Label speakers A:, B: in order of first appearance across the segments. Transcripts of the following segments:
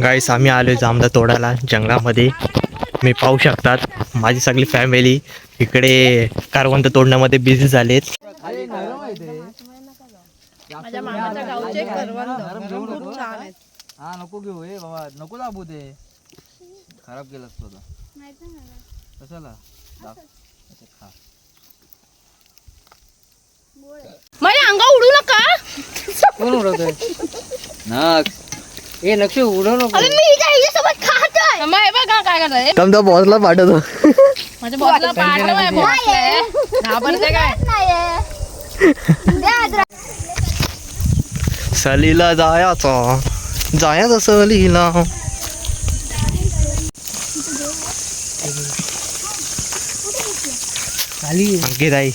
A: गाईस आम्ही आलोय जांभळं तोडायला जंगलामध्ये. मी पाहू शकतात माझी सगळी फॅमिली इकडे कारवंत तोडण्यामध्ये बिझी झालेत.
B: माझ्या मामाच्या गावचे करवंद खूप छान आहेत.
C: हा नको घेऊ हे बाबा, नको दाबू ते, खराब केलं असतो कशाला खा.
B: माझ्या अंगा उडू नका.
C: कोण उडवतोय नाक? हे नक्षी उडव नको.
B: अरे मी त्याच्यासोबत खातोय. मग हे बघा काय करतोय.
A: तुमचा बॉसला पाठवतो.
B: माझ्या बॉसला पाठवलंय. बॉसला घाबरते काय?
A: सहलीला जायचं सहलीला. अंकित आई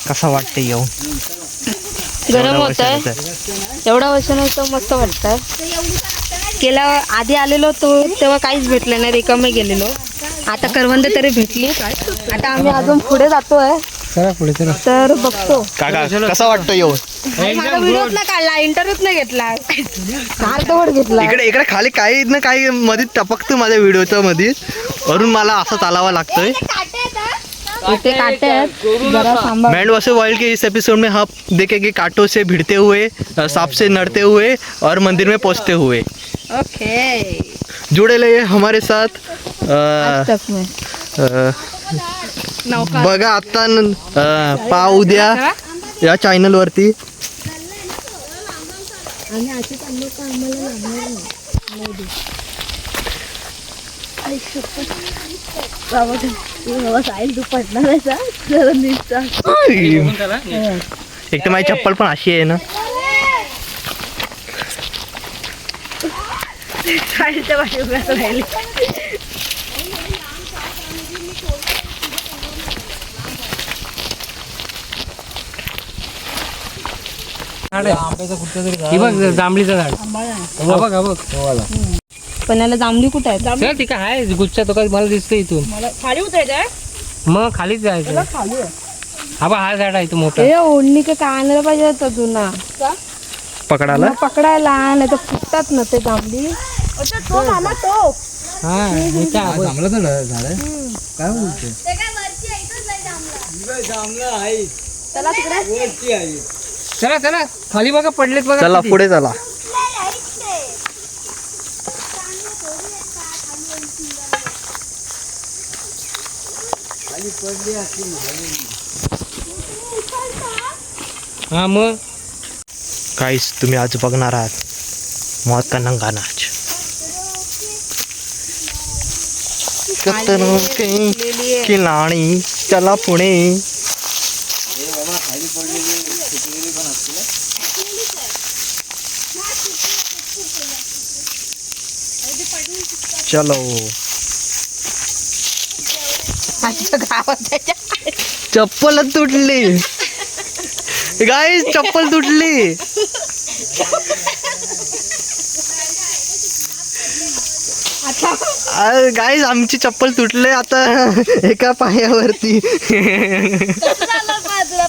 A: कसा वाटतं येऊन?
D: गरम होत आहे. एवढा वर्षानं मस्त वाटतं. गेला आधी आलेलो तो तेव्हा काहीच भेटलं नाही, रिकामे गेलेलो. आता करवंद तरी भेटली. आता आम्ही अजून पुढे जातोय. तर बघतो
A: काका कसा वाटतं येऊन?
D: माझा व्हिडिओच नाही काढला, इंटरव्ह्यूच नाही घेतला, अर्धवट घेतला.
A: इकडे खाली काही ना काही मध्ये टपकतं माझ्या व्हिडिओच्या मध्ये, वरून मला असं चालावं लागतंय.
D: इथे काटे आहेत, जरा सांभाळ.
A: बैंड वसे वर्ल्ड के इस एपिसोड में हम देखेंगे कांटों से भिड़ते हुए, सांप से लड़ते हुए और मंदिर में पहुंचते हुए.
D: ओके,
A: जुड़े रहिए हमारे साथ.
D: आज तक में
A: बघा आता पा उद्या या चॅनल वरती. एक तर माझी चप्पल पण अशी आहे ना.
C: जांभळीचं झाड बघ.
D: पण याला जांभळी कुठे आहे?
C: ठीक आहे, गुच्छा तो काय मला दिसतं इथून.
B: खाली उतरायचंय.
C: मग खालीच जायचं. हा झाड आहे तो मोठा.
D: हे ओढणी का आणलं पाहिजे होतं जुना
A: पकडायला.
D: पकडायला, नाही तर फुटतात ना ते जांभळी.
B: तो मामा तो.
C: जांभळाचं झाड आहे. काय बोलतो? चला चला खाली बघा, पडलेत बघा.
A: चला
C: किती.
A: पुढे चला.
C: हा मग
A: काहीच तुम्ही आज बघणार आहात मौत का नंगा नाच. खिलाणी चला पुणे. चलो चप्पल तुटली गाईस, चप्पल तुटली. गाईस आमची चप्पल तुटले आता एका पायावरती.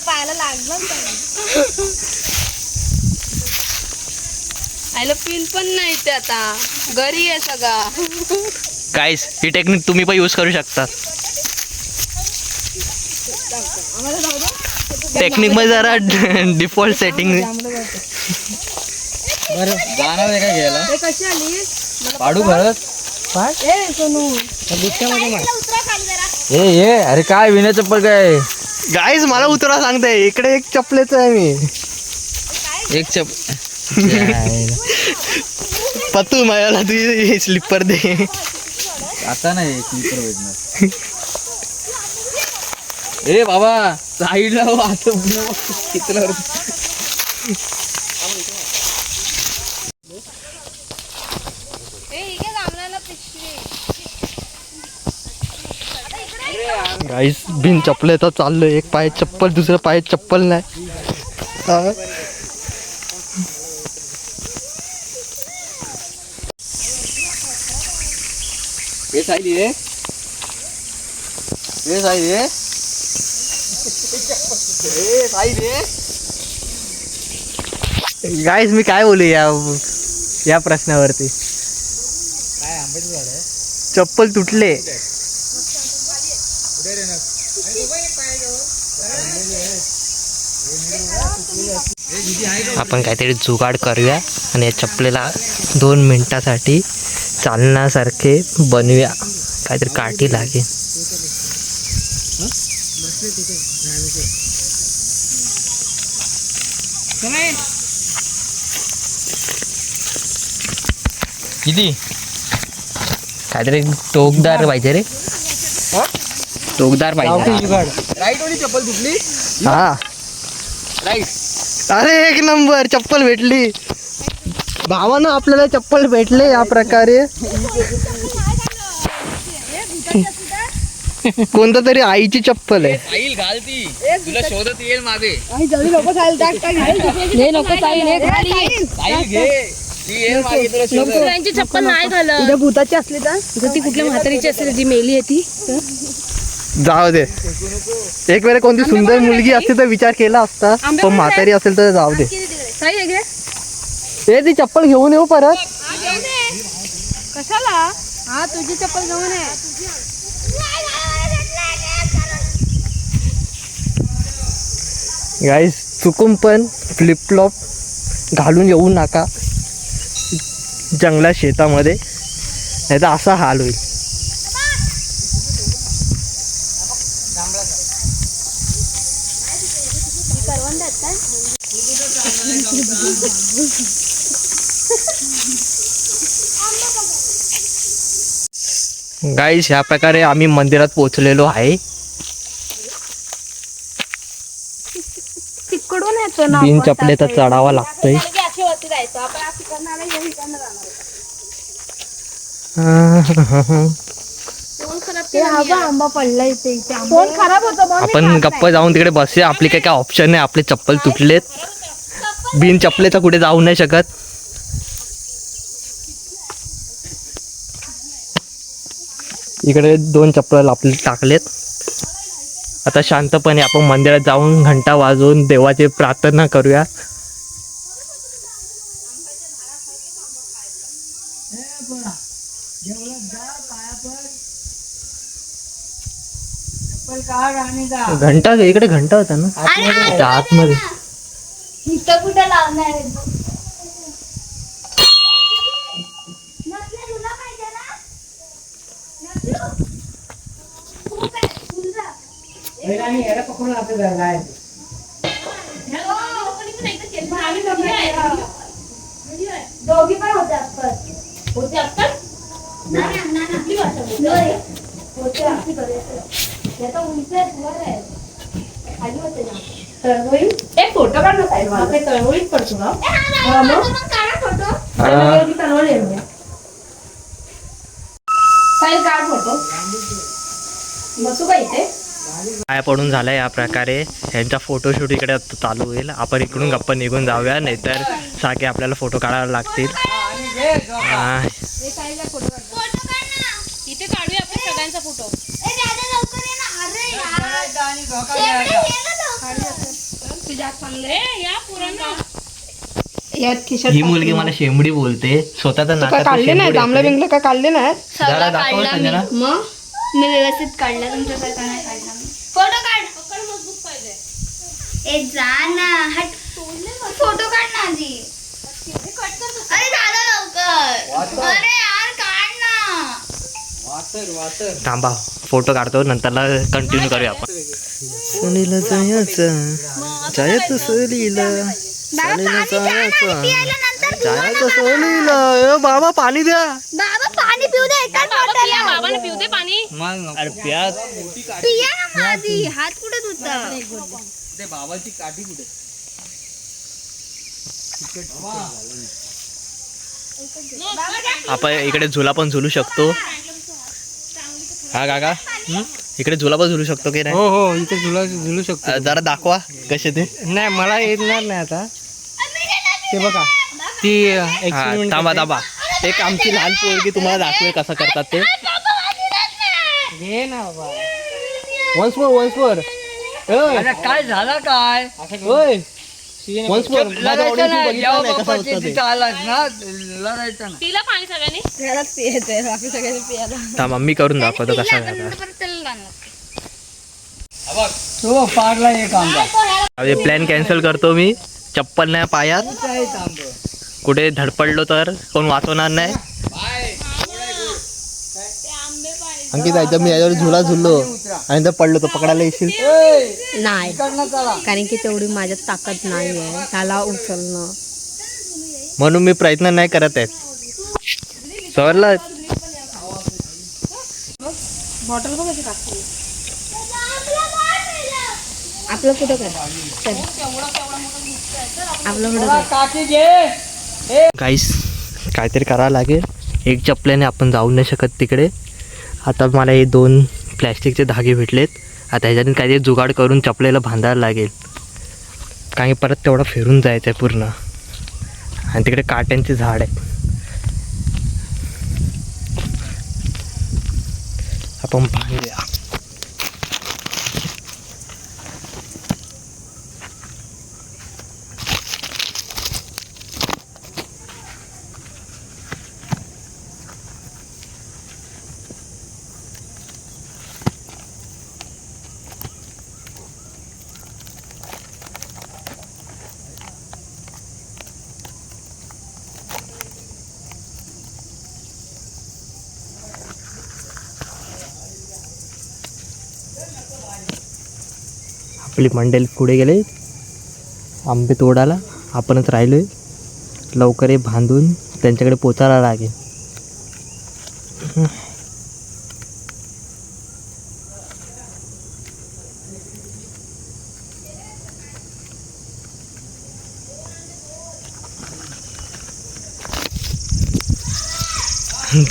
B: पायाला लागलं. आयला पिन पण नाही ते, आता घरी आहे सगळा.
A: गाईस ही टेक्निक तुम्ही पण यूज करू शकता. टेक्निक मध्ये जरा डिफॉल्ट सेटिंग.
C: बरं जाणार आहे का घ्यायला?
D: हे कशी आली?
C: पाडू भरत
D: ए सोनू,
C: ये अरे काय विना चप्पल काय?
A: गाईस मला उतरा सांगताय, इकडे एक चपलेच आहे मी.
C: एक
A: पतू मला तू स्लीपर दे.
C: आता नाही स्लीपर भेटणार. ए बाबा साईडला कितलं. गाईस बिन चप्पल तर चाललो, एक पाय चप्पल दुसऱ्या पाय चप्पल नाही. हे साईड ये, हे साईड ये, हे साईड ये.
A: गाईस मी काय बोलू या प्रश्नावरती. चप्पल तुटले. आपण काहीतरी जुगाड करूया आणि या चप्पलेला 2 मिनिटासाठी चालण्यासारखे बनवूया. काहीतरी काठी लागेल. किती काहीतरी टोकदार पाहिजे रे. टोकदार पाहिजे.
C: राईट वाली चप्पल तुटली.
A: हा
C: राईट.
A: अरे एक नंबर चप्पल भेटली भावानं. आपल्याला चप्पल भेटले या प्रकारे. कोणता तरी आईची चप्पल आहे.
C: आईल घालती तुला शोधत येईल मागे.
B: आई
C: घे ती येईल मागे तुला शोधत.
B: त्यांची चप्पल नाही घालत. भूताची असली तर ती कुठल्या म्हातारीची असेल जी मेली आहे ती.
A: जाऊ दे. एक वेळेला कोणती सुंदर मुलगी असते तर विचार केला असता, पण म्हातारी असेल तर जाऊ दे. ए ती चप्पल घेऊन येऊ परत.
B: कशाला? हा तुझी चप्पल घेऊन ये.
A: गाईस चुकून पण फ्लिपफ्लॉप घालून येऊ नका जंगलात शेतामध्ये, नाही तर असा हाल होईल. गाईस ह्या प्रकारे आम्ही मंदिरात पोहोचलेलो आहे.
D: तिकडून येतो ना
A: बिन चपलेचा चढावा लागतोय.
D: आंबा पडला इथे.
B: फोन खराब होतो.
A: आपण गप्प जाऊन तिकडे बसूया. आपली काय काय ऑप्शन नाही. आपले चप्पल तुटलेत. बिन चपलेचा कुठे जाऊ नाही शकत. इकडे 2 चप्पल आपले टाकलेत. आता शांतपणे आपण मंदिरात जाऊन घंटा वाजवून देवाची प्रार्थना करूया. घंटा इकडे घंटा होता ना आतमध्ये.
D: इथं कुठे लावणार आहे? दोघी पण होते
B: एक फोटो काढला साहेब. तळवळीत पडतो ना. काढ फोटो. बसू का इथे?
A: पाया पडून झालाय. या प्रकारे यांचा फोटोशूट इकडे आता चालू होईल. आपण इकडून गप्पा निघून जाऊया, नाहीतर साके आपल्याला फोटो काढायला लागतील.
B: इथे काढूया आपण सगळ्यांचा फोटो.
A: ही मुलगी मला शेंबडी बोलते. स्वतःचा नाका
B: काढले नाही. जांभळं बिंगलं काय काढले नाही.
A: जरा दाखव संजना.
D: मग मी व्यवस्थित काढला. तुमच्यासारखा नाही काढला. फोटो काढ. ए जा ना. हट. फोटो काढ ना आधी. अरे दादा लवकर. अरे यार काढ ना.
A: थांबा फोटो काढतो, नंतरला कंटिन्यू करूया आपण. सलीला जायचं जायचं सलीला. जायचं सलीला. बाबा पाणी द्या.
D: बाबा पाणी पिऊ दे. एकाच बॉटल.
B: बाबाने पिऊ दे पाणी.
A: अरे प्याज
D: पिया ना माझी. हात कुठे धुता?
C: ते बाबाची काठी कुठे?
A: आपण इकडे झुला पण झुलू शकतो. हा काका इकडे झुला पण झुलू शकतो की नाही?
C: हो हो इथे झुलू शकतो.
A: जरा दाखवा कसे ते.
C: नाही मला येणार नाही आता. ते बघा ती
A: थांबा थांबा. एक आमची लहान पोरगी तुम्हाला दाखवेल कसं करतात ते.
C: घे ना बाबा. Once more. काय झालं काय? होय
A: Once more, माझ्या audience ने बघितलं नाही कसा होता ते.
B: तिला पाणी सगळ्यांनी
D: घरात पियायचंय बाकी सगळ्यांनी पियाला.
A: थांब, मम्मी करून दाखवतो कसा झाला.
C: तो पाडला एक आंबा.
A: प्लॅन कॅन्सल करतो मी. चप्पल नाही पायात, कुठे धडपडलो तर कोण वाचवणार नाही. अंकित आहे मी याच्यावर झुला झुललो आणि तर पडलो तर पकडायला येशील.
D: नाही, कारण की तेवढी माझ्यात ताकद नाही आहे त्याला उचलणं.
A: म्हणून मी प्रयत्न नाही करत आहे. सवरला
D: बॉटल बघ कशी टाकते. आपलं कुठं कर चल. आपलं कुठं कर.
A: गाईस, काहीतरी करावं लागेल. एक चपल्याने आपण जाऊ नाही शकत तिकडे. आता मला हे 2 प्लॅस्टिकचे धागे भेटलेत. आता ह्याच्याने काहीतरी जुगाड करून चपलेला बांधायला लागेल, कारण की परत तेवढं फिरून जायचं आहे पूर्ण. आणि तिकडे काट्यांचे झाड आहे. आपण बांधूया. आपली मंडळी पुढे गेले आंबे तोडायला. आपणच राहिलो आहे. लवकर हे बांधून त्यांच्याकडे पोचायला लागेल.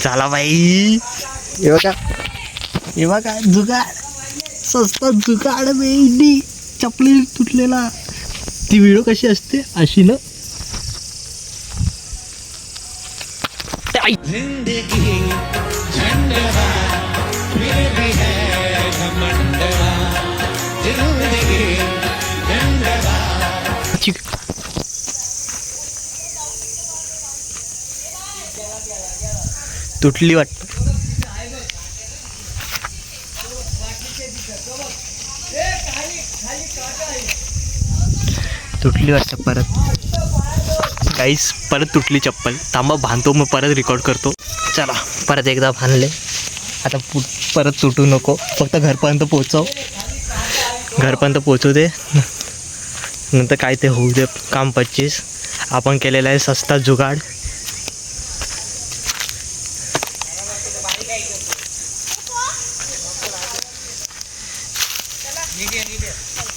A: चला बाई. हे बघा जुगाड, स्वस्त जुगाड बेडी. चपली तुटलेला. ती व्हिडिओ कशी असते अशी ना. तुटली वाटत. तुटली वाटतं परत. गाईस, परत तुटली चप्पल. थांबा बांधतो, मग परत रेकॉर्ड करतो. चला, परत एकदा बांधले. आता परत तुटू नको. फक्त घरपर्यंत पोचव. घरपर्यंत पोचू दे, नंतर काय ते होऊ दे. काम 25. आपण केलेलं आहे सस्ता जुगाड.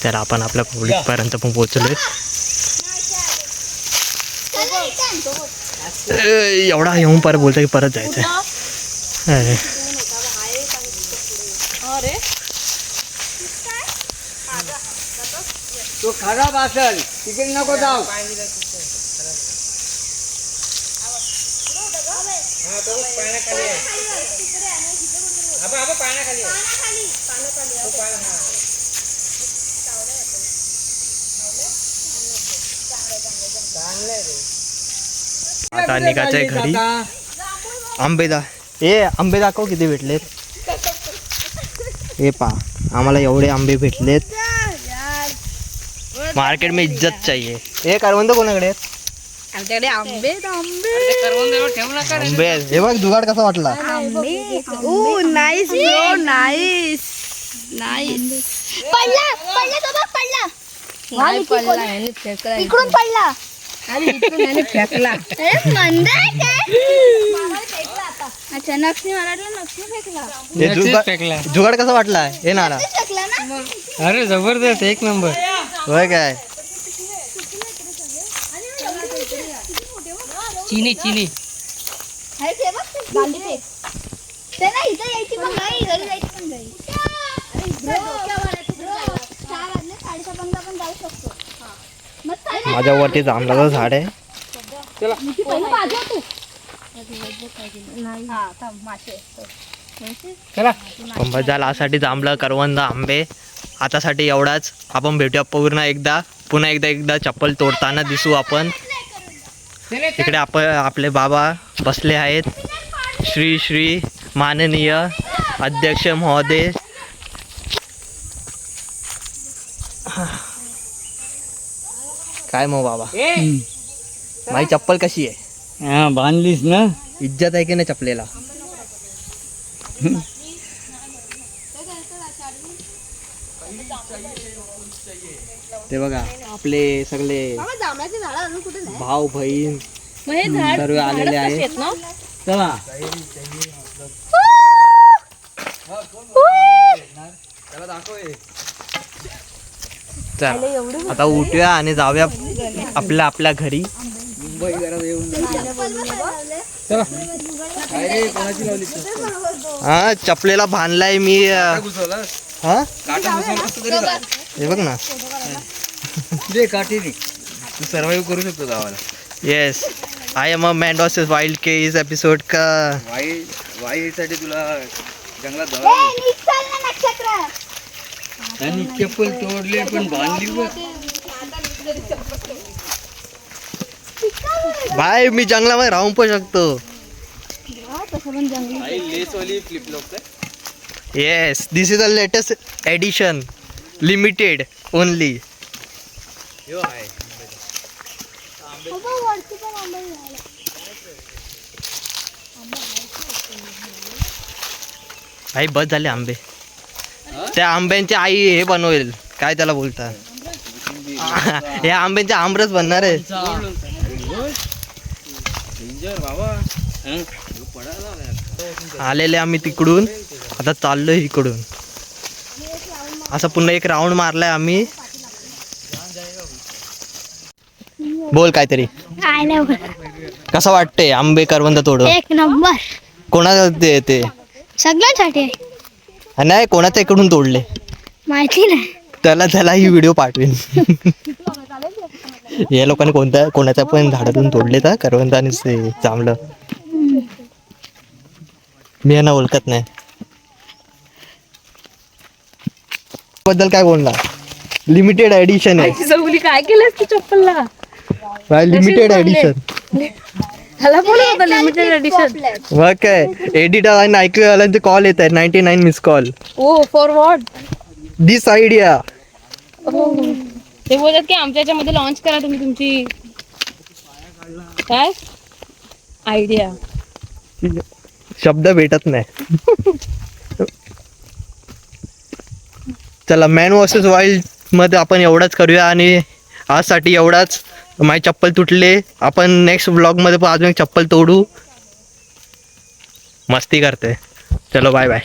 A: तर आपण आपल्या पब्लिकपर्यंत पण पोचलोय. एवढा येऊन परत बोलतो की परत जायचं आहे.
C: तो खराब असेल तिकडे नको जाऊ.
A: आता निघायचंय घरी. आंबे आंबे दाखव किती भेटलेत. हे पा, आम्हाला एवढे आंबे भेटलेत. मार्केट में इज्जत चाहिए. हे करवंद कोणाकडे आहेत?
D: आमच्याकडे आंबे
A: आंबे. हे बघ जुगाड कसा वाटला.
D: Nice bro, nice nice.
E: पडला पडला तो बघ पडला.
D: नाही पडला, याने फेकला.
E: इकडून पडला.
D: आणि इकडून याने फेकला.
E: अरे मंद आहे काय? अच्छा नक्षी मला वाटलं नक्षी फेकला.
A: हे जुगाड कसा वाटला. हे नाला.
E: फेकला ना.
C: अरे जबरदस्त, एक नंबर.
A: होय काय.
C: चिनी
E: अरे ते बघ ते गांडी फेक. ते ना इथं यायची पण नाही, घरी जायची पण नाही. अरे डोक्यावर आहे तुझं. 4 वाजले, 6:30 आपण जाऊ शकतो. मस्त आहे ना.
A: माझ्या वरती जांभळाचं झाड आहे.
E: मी ती पहिलं वाजव तू.
D: नाही.
E: हा थांब मासे.
C: चला
A: बजाल आसाठी जांभळं करवंद आंबे आतासाठी एवढाच. आपण भेटूया पुन्हा एकदा चप्पल तोडताना दिसू आपण. इकडे आपले बाबा बसले आहेत. श्री श्री माननीय अध्यक्ष महोदय. काय मग बाबा माझी चप्पल कशी आहे?
C: हा बांधलीस ना.
A: इज्जत आहे की नाही चपलेला? ते बघा आपले सगळे
E: जांभळाचे झाड अजून कुठे नाही.
A: भाऊ बहीण
B: मग हे झाड
A: सर्व आलेले
B: झाडच
A: आहेत.
B: कशी आहेत ना?
C: चला त्याला दाखव.
A: चला आता उठूया आणि जाऊया आपल्या घरी.
C: मुंबई घरात येऊन चला. काय रे कोणाची लावली
A: हा चपलेला बांधलाय मी.
C: घुसवला
A: हा
C: काटा घुसवला कसं तरी जा.
A: हे बघ ना.
C: दे काठी रे. तू सर्वाइव्ह करू शकतो गावाला.
A: Yes I am a man versus wild K is episode का.
C: वाईसाठी तुला जंगलात जावं.
E: निघचाल ना नक्षत्र.
C: आणि चप्पल तोडले पण बांधली बघ.
A: बाय मी जंगलामध्ये राहून पण शकतो.
C: लेसवाली flip flop.
A: Yes this is the latest edition limited only.
C: यो आहे.
E: वरती पण आंबे झाले.
A: आई बस झाले आंबे. त्या आंब्यांची आई हे बनवेल काय त्याला बोलतात. हे आंब्यांचे आमरस बनणार आहे.
C: डेंजर बाबा.
A: आलेले आम्ही तिकडून आता चाललोय इकडून. असं पुन्हा एक राऊंड मारलाय आम्ही. बोल काहीतरी.
E: काय नाही बघ.
A: कसं वाटतंय आंबे करवंद तोडून?
E: एक नंबर.
A: कोणाला ते
E: सगळ्यांसाठी आहे.
A: नाही कोणाच्या इकडून तोडले
E: माहिती नाही.
A: त्याला ही व्हिडिओ पाठवेन. या लोकांनी कोणाच्या पण झाडातून तोडले तर करवंद आणि जांभळं. मी यांना ओळखत नाही. बद्दल काय बोलणार? लिमिटेड एडिशन आहे.
B: चौगुली काय केलंस तू चप्पलला?
A: Limited edition.
B: ह्याला बोलत होता लिमिटेड एडिशन.
A: मग काय एडिटर आणि ऐकूवाल्यांचे कॉल येत आहेत. 99 miss call.
B: Oh for what?
A: This idea.
B: ते बोलतात की आमच्या याच्यामध्ये लॉन्च करा तुम्ही तुमची काय आयडिया.
A: शब्द भेटत नाही. चला मॅन वर्सेस वाईल्ड मध्ये आपण एवढाच करूया आणि आजसाठी एवढाच. माझी चप्पल तुटले. आपण नेक्स्ट ब्लॉग मध्ये पण अजून एक चप्पल तोडू. मस्ती करते. चलो बाय बाय.